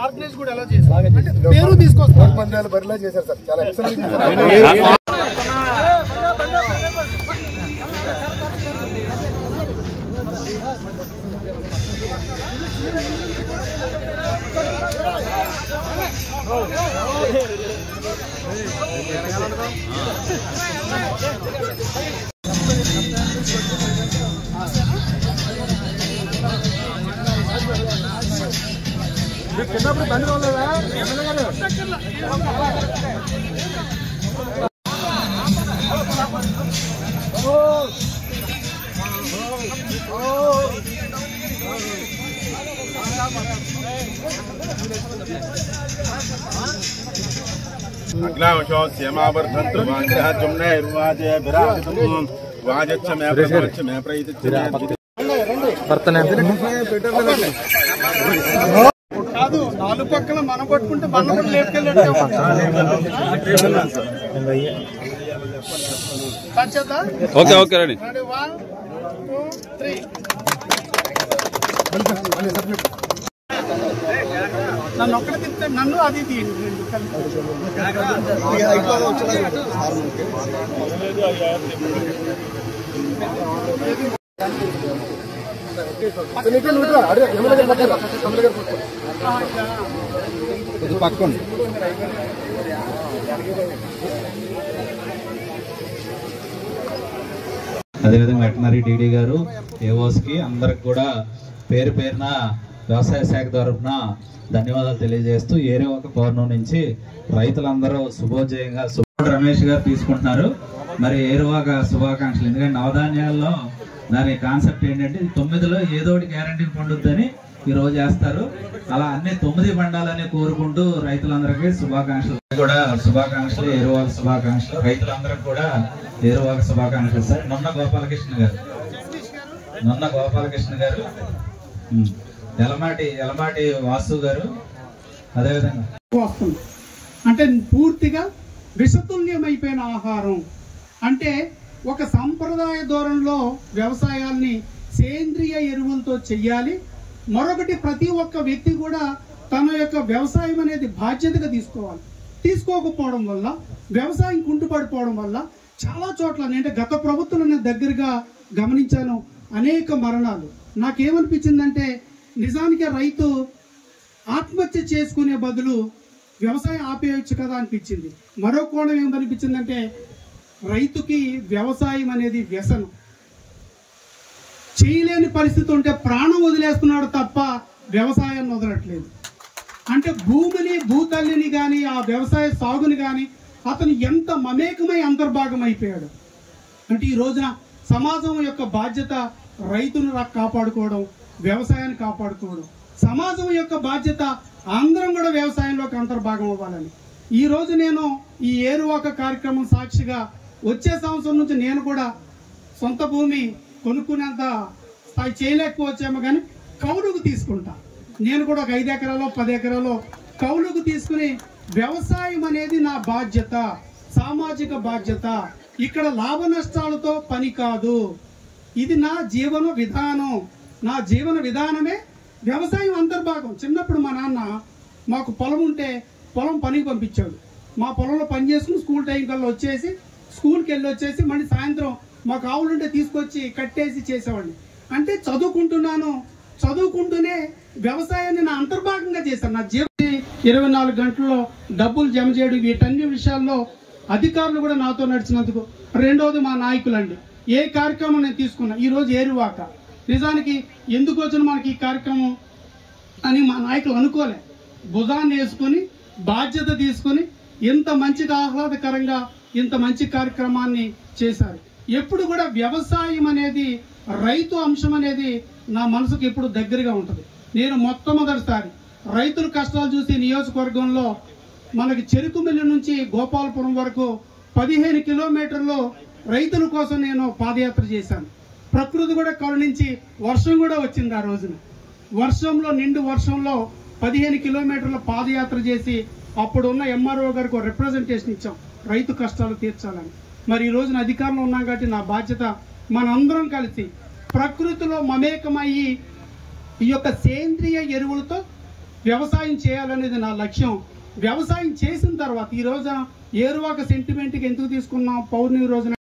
Organise కూడా ఎలా చేశారు పేరు తీసుకొస్తారు పందాలు బరిలా చేశారు సార్, చాలా ఎక్సలెంట్. చిన్నప్పుడు బండి వాళ్ళదా अग्लावशो श्यमावर्धन्तु वाञ्छः जुम्नैर्वाजे विराजतम् वाजच्छ मे प्रवच्छ मे प्रैतच्छ కాదు, నాలుగు పక్కల మనం పట్టుకుంటే మన కూడా లేపుకెళ్ళాడు. ఓకే ఓకే రండి. 1 2 3 నన్ను ఒక్కడ తిప్పితే నన్ను అది తీయండి. పక్కన అదేవిధంగా వెటనరీ డీడీ గారు, ఏఓస్కి అందరికి కూడా పేరు పేరున వ్యవసాయ శాఖ తరఫున ధన్యవాదాలు తెలియజేస్తూ ఏరువాక పౌర్ణమి నుంచి రైతులందరూ శుభోదయంగా రమేష్ గారు తీసుకుంటున్నారు. మరి ఏరువాక శుభాకాంక్షలు. ఎందుకంటే నవధాన్యాల్లో దాని కాన్సెప్ట్ ఏంటంటే 9లో ఏదో ఒకటి గ్యారంటీ పండుద్దని ఈ రోజు చేస్తారు. అలా అన్ని 9 పండాలని కోరుకుంటూ రైతులందరికీ శుభాకాంక్షలు. కూడా శుభాకాంక్షలు, ఏరువాక శుభాకాంక్షలు. రైతులందరికీ కూడా ఏరువాక శుభాకాంక్షలు. సార్ నున్న గోపాలకృష్ణ గారు, ఎలమాటి వాసు గారు, అదేవిధంగా వస్తుంది. అంటే పూర్తిగా విషతుల్యమైపోయిన ఆహారం. అంటే ఒక సంప్రదాయ ధోరణిలో వ్యవసాయాల్ని సేంద్రియ ఎరువులతో చెయ్యాలి. మరొకటి, ప్రతి ఒక్క వ్యక్తి కూడా తన యొక్క వ్యవసాయం అనేది బాధ్యతగా తీసుకోవాలి. తీసుకోకపోవడం వల్ల, వ్యవసాయం కుంటుపడిపోవడం వల్ల చాలా చోట్ల, అంటే గత ప్రభుత్వం దగ్గరగా గమనించాను, అనేక మరణాలు. నాకేమనిపించిందంటే నిజానికి రైతు ఆత్మహత్య చేసుకునే బదులు వ్యవసాయం ఆపేయచ్చు కదా అనిపించింది. మరో కోణం ఏమనిపించిందంటే రైతుకి వ్యవసాయం అనేది వ్యసనం. చేయలేని పరిస్థితి ఉంటే ప్రాణం వదిలేస్తున్నాడు తప్ప వ్యవసాయాన్ని వదలట్లేదు. అంటే భూమిని, భూతల్లిని కానీ, ఆ వ్యవసాయ సాగుని కానీ అతను ఎంత మమేకమై అంతర్భాగం అయిపోయాడు. అంటే ఈ రోజున సమాజం యొక్క బాధ్యత రైతును కాపాడుకోవడం, వ్యవసాయాన్ని కాపాడుకోవడం. సమాజం యొక్క బాధ్యత అందరం కూడా వ్యవసాయంలోకి అంతర్భాగం అవ్వాలని. ఈ రోజు నేను ఈ ఏరువాక కార్యక్రమం సాక్షిగా వచ్చే సంవత్సరం నుంచి నేను కూడా సొంత భూమి కొనుక్కునేంత స్థాయి చేయలేకపోవచ్చేమో కానీ కౌలుకు తీసుకుంటా. నేను కూడా ఒక 5 ఎకరాలో 10 ఎకరాలో కౌలుకు తీసుకుని వ్యవసాయం అనేది నా బాధ్యత, సామాజిక బాధ్యత. ఇక్కడ లాభ నష్టాలతో పని కాదు. ఇది నా జీవన విధానం. నా జీవన విధానమే వ్యవసాయం అంతర్భాగం. చిన్నప్పుడు మా నాన్న మాకు పొలం ఉంటే పొలం పనికి పంపించాడు. మా పొలంలో పని చేసుకుని స్కూల్ టైం కల్లా వచ్చేసి స్కూల్కి వెళ్ళి వచ్చేసి మళ్ళీ సాయంత్రం మాకు ఆవులుంటే తీసుకొచ్చి కట్టేసి చేసేవాడిని. అంటే చదువుకుంటూనే వ్యవసాయాన్ని నా అంతర్భాగంగా చేశాను. నా జీవితం 24 గంటల్లో డబ్బులు జమ చేయడం, వీటన్ని విషయాల్లో అధికారులు కూడా నాతో నడిచినందుకు. రెండవది మా నాయకులండి. ఏ కార్యక్రమం నేను తీసుకున్నా, ఈరోజు ఏరువాక నిజానికి ఎందుకు వచ్చిన మనకి ఈ కార్యక్రమం అని మా నాయకులు అనుకోలే. భుజాన్ని వేసుకొని బాధ్యత తీసుకుని ఇంత మంచిగా ఆహ్లాదకరంగా ఇంత మంచి కార్యక్రమాన్ని చేశారు. ఎప్పుడు కూడా వ్యవసాయం అనేది, రైతు అంశం అనేది నా మనసుకు ఎప్పుడు దగ్గరగా ఉంటుంది. నేను మొట్టమొదటిసారి రైతుల కష్టాలు చూసి నియోజకవర్గంలో మనకి చెరుకు మిల్లు నుంచి గోపాలపురం వరకు 15 కిలోమీటర్లు రైతుల కోసం నేను పాదయాత్ర చేశాను. ప్రకృతి కూడా కరుణించి వర్షం కూడా వచ్చింది. ఆ రోజున నిండు వర్షంలో 15 కిలోమీటర్ల పాదయాత్ర చేసి అప్పుడున్న ఎంఆర్ఓ గారికి ఒక రిప్రజెంటేషన్ ఇచ్చాం, రైతు కష్టాలు తీర్చాలని. మరి ఈ రోజున అధికారంలో ఉన్నాం కాబట్టి నా బాధ్యత మనందరం కలిసి ప్రకృతిలో మమేకమయ్యి ఈ యొక్క సేంద్రియ ఎరువులతో వ్యవసాయం చేయాలనేది నా లక్ష్యం. వ్యవసాయం చేసిన తర్వాత ఈ రోజున ఏరువాక సెంటిమెంట్కి ఎందుకు తీసుకున్నాం, పౌర్ణమి రోజున